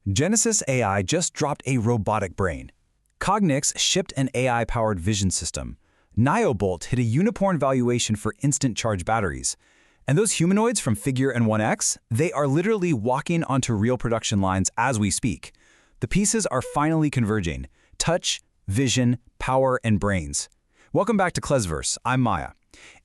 Genesis AI just dropped a robotic brain. Cognex shipped an AI-powered vision system. Nyobolt hit a unicorn valuation for instant charge batteries. And those humanoids from Figure and 1X, they are literally walking onto real production lines as we speak. The pieces are finally converging: touch, vision, power, and brains. Welcome back to czverse. I'm Maya.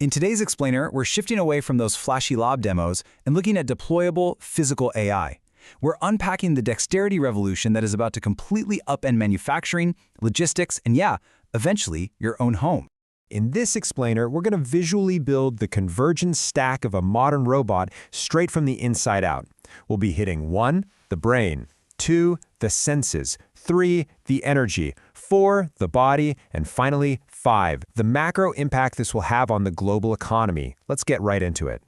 In today's explainer, we're shifting away from those flashy lab demos and looking at deployable, physical AI. We're unpacking the dexterity revolution that is about to completely upend manufacturing, logistics, and eventually your own home. In this explainer, we're going to visually build the convergence stack of a modern robot straight from the inside out. We'll be hitting 1, the brain, 2, the senses, 3, the energy, 4, the body, and finally, 5, the macro impact this will have on the global economy. Let's get right into it.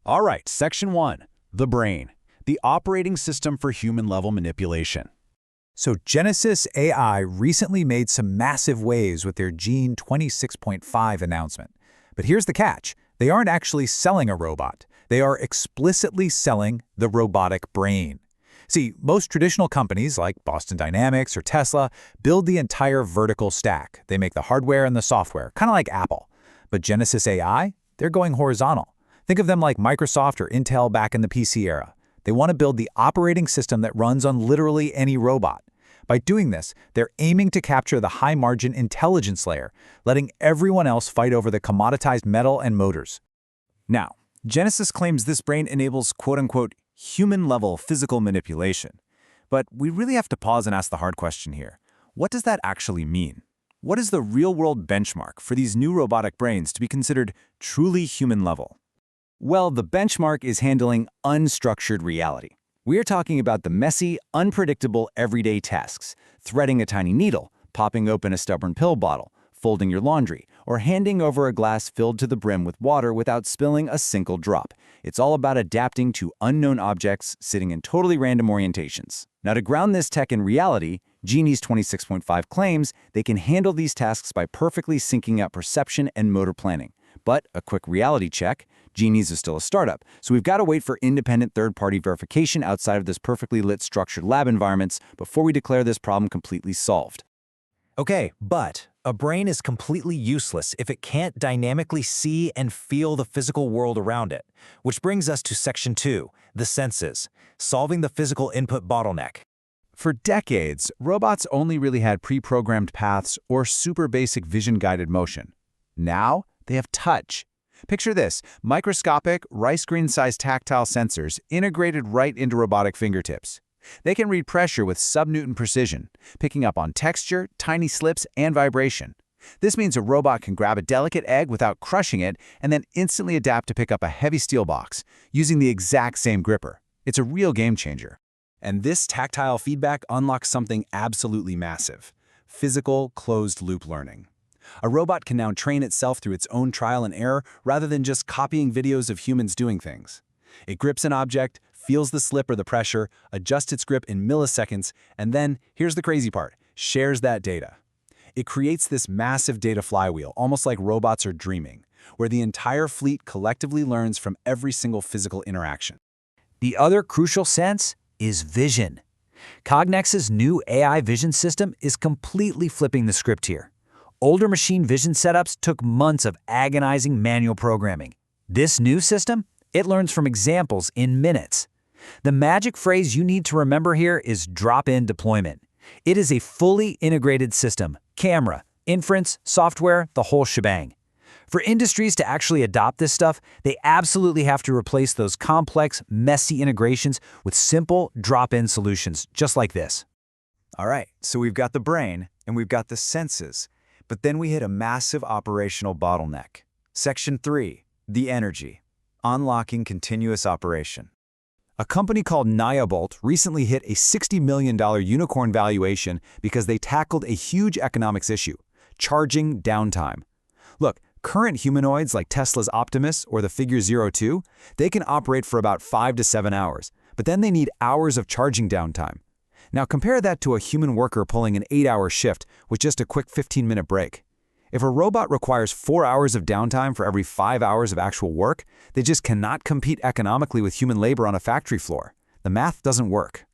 All right, Section 1, the brain, the operating system for human-level manipulation. So Genesis AI recently made some massive waves with their GENE-26.5 announcement. But here's the catch. They aren't actually selling a robot. They are explicitly selling the robotic brain. See, most traditional companies like Boston Dynamics or Tesla build the entire vertical stack. They make the hardware and the software, kind of like Apple. But Genesis AI, they're going horizontal. Think of them like Microsoft or Intel back in the PC era. They want to build the operating system that runs on literally any robot. By doing this, they're aiming to capture the high-margin intelligence layer, letting everyone else fight over the commoditized metal and motors. Now, Genesis claims this brain enables quote-unquote human-level physical manipulation. But we really have to pause and ask the hard question here. What does that actually mean? What is the real-world benchmark for these new robotic brains to be considered truly human-level? Well, the benchmark is handling unstructured reality. We're talking about the messy, unpredictable everyday tasks: threading a tiny needle, popping open a stubborn pill bottle, folding your laundry, or handing over a glass filled to the brim with water without spilling a single drop. It's all about adapting to unknown objects sitting in totally random orientations. Now, to ground this tech in reality, GENE's 26.5 claims they can handle these tasks by perfectly syncing up perception and motor planning. But a quick reality check, GENE's is still a startup, so we've got to wait for independent third-party verification outside of this perfectly lit structured lab environments before we declare this problem completely solved. Okay, but a brain is completely useless if it can't dynamically see and feel the physical world around it. Which brings us to Section 2, the senses, solving the physical input bottleneck. For decades, robots only really had pre-programmed paths or super basic vision-guided motion. Now, they have touch. Picture this: microscopic, rice green-sized tactile sensors integrated right into robotic fingertips. They can read pressure with sub-Newton precision, picking up on texture, tiny slips, and vibration. This means a robot can grab a delicate egg without crushing it and then instantly adapt to pick up a heavy steel box, using the exact same gripper. It's a real game changer. And this tactile feedback unlocks something absolutely massive: physical, closed-loop learning. A robot can now train itself through its own trial and error rather than just copying videos of humans doing things. It grips an object, feels the slip or the pressure, adjusts its grip in milliseconds, and then, here's the crazy part, shares that data. It creates this massive data flywheel, almost like robots are dreaming, where the entire fleet collectively learns from every single physical interaction. The other crucial sense is vision. Cognex's new AI vision system is completely flipping the script here. Older machine vision setups took months of agonizing manual programming. This new system, it learns from examples in minutes. The magic phrase you need to remember here is drop-in deployment. It is a fully integrated system: camera, inference, software, the whole shebang. For industries to actually adopt this stuff, they absolutely have to replace those complex, messy integrations with simple drop-in solutions just like this. All right, so we've got the brain and we've got the senses. But then we hit a massive operational bottleneck. Section 3, the energy, unlocking continuous operation. A company called Nyobolt recently hit a $60 million unicorn valuation because they tackled a huge economics issue: charging downtime. Look, current humanoids like Tesla's Optimus or the Figure 02, they can operate for about 5 to 7 hours, but then they need hours of charging downtime. Now compare that to a human worker pulling an 8-hour shift with just a quick 15-minute break. If a robot requires 4 hours of downtime for every 5 hours of actual work, they just cannot compete economically with human labor on a factory floor. The math doesn't work.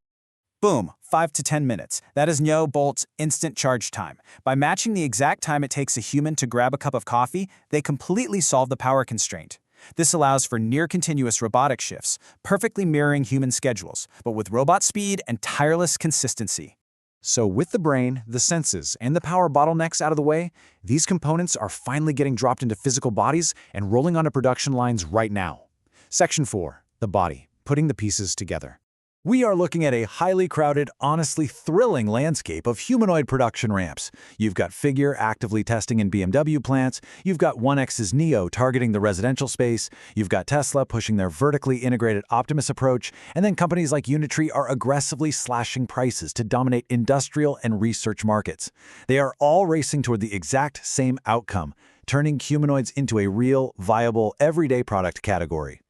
Boom, 5 to 10 minutes. That is Nyobolt's instant charge time. By matching the exact time it takes a human to grab a cup of coffee, they completely solve the power constraint. This allows for near-continuous robotic shifts, perfectly mirroring human schedules, but with robot speed and tireless consistency. So with the brain, the senses, and the power bottlenecks out of the way, these components are finally getting dropped into physical bodies and rolling onto production lines right now. Section 4. The body. Putting the pieces together. We are looking at a highly crowded, honestly thrilling landscape of humanoid production ramps. You've got Figure actively testing in BMW plants, you've got 1X's Neo targeting the residential space, you've got Tesla pushing their vertically integrated Optimus approach, and then companies like Unitree are aggressively slashing prices to dominate industrial and research markets. They are all racing toward the exact same outcome, turning humanoids into a real, viable, everyday product category.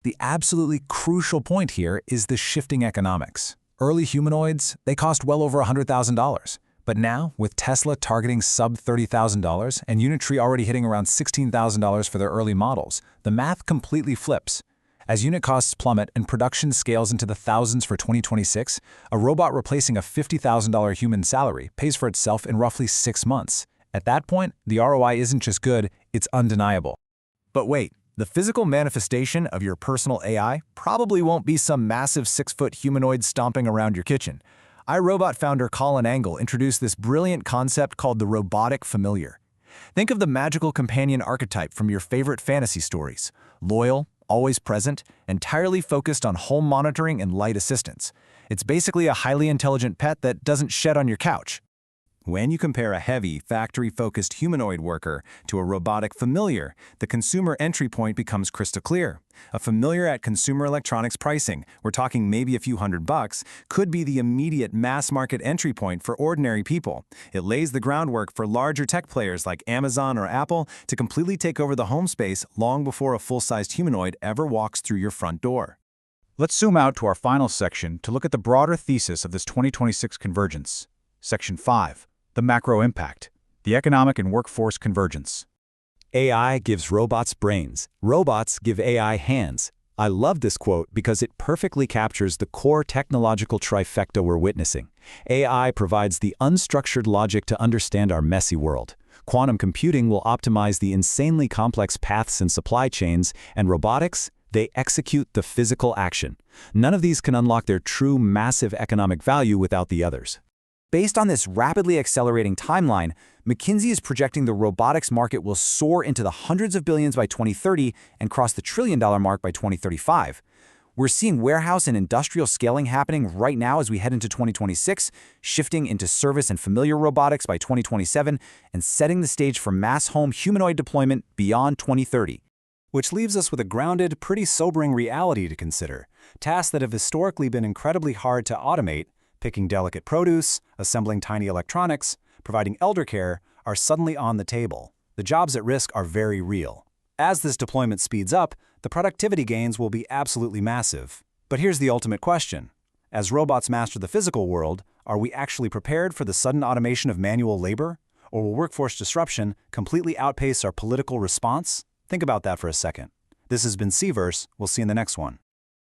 The absolutely crucial point here is the shifting economics. Early humanoids, they cost well over $100,000. But now, with Tesla targeting sub $30,000 and Unitree already hitting around $16,000 for their early models, the math completely flips. As unit costs plummet and production scales into the thousands for 2026, a robot replacing a $50,000 human salary pays for itself in roughly 6 months. At that point, the ROI isn't just good, it's undeniable. But wait. The physical manifestation of your personal AI probably won't be some massive 6-foot humanoid stomping around your kitchen. iRobot founder Colin Angle introduced this brilliant concept called the Robotic Familiar. Think of the magical companion archetype from your favorite fantasy stories. Loyal, always present, entirely focused on home monitoring and light assistance. It's basically a highly intelligent pet that doesn't shed on your couch. When you compare a heavy, factory-focused humanoid worker to a robotic familiar, the consumer entry point becomes crystal clear. A familiar at consumer electronics pricing, we're talking maybe a few $100, could be the immediate mass-market entry point for ordinary people. It lays the groundwork for larger tech players like Amazon or Apple to completely take over the home space long before a full-sized humanoid ever walks through your front door. Let's zoom out to our final section to look at the broader thesis of this 2026 convergence. Section 5. The macro impact, the economic and workforce convergence. AI gives robots brains. Robots give AI hands. I love this quote because it perfectly captures the core technological trifecta we're witnessing. AI provides the unstructured logic to understand our messy world. Quantum computing will optimize the insanely complex paths and supply chains, and robotics, they execute the physical action. None of these can unlock their true massive economic value without the others. Based on this rapidly accelerating timeline, McKinsey is projecting the robotics market will soar into the hundreds of billions by 2030 and cross the $1 trillion mark by 2035. We're seeing warehouse and industrial scaling happening right now as we head into 2026, shifting into service and familiar robotics by 2027, and setting the stage for mass home humanoid deployment beyond 2030. Which leaves us with a grounded, pretty sobering reality to consider. Tasks that have historically been incredibly hard to automate, picking delicate produce, assembling tiny electronics, providing elder care, are suddenly on the table. The jobs at risk are very real. As this deployment speeds up, the productivity gains will be absolutely massive. But here's the ultimate question. As robots master the physical world, are we actually prepared for the sudden automation of manual labor? Or will workforce disruption completely outpace our political response? Think about that for a second. This has been czverse. We'll see you in the next one.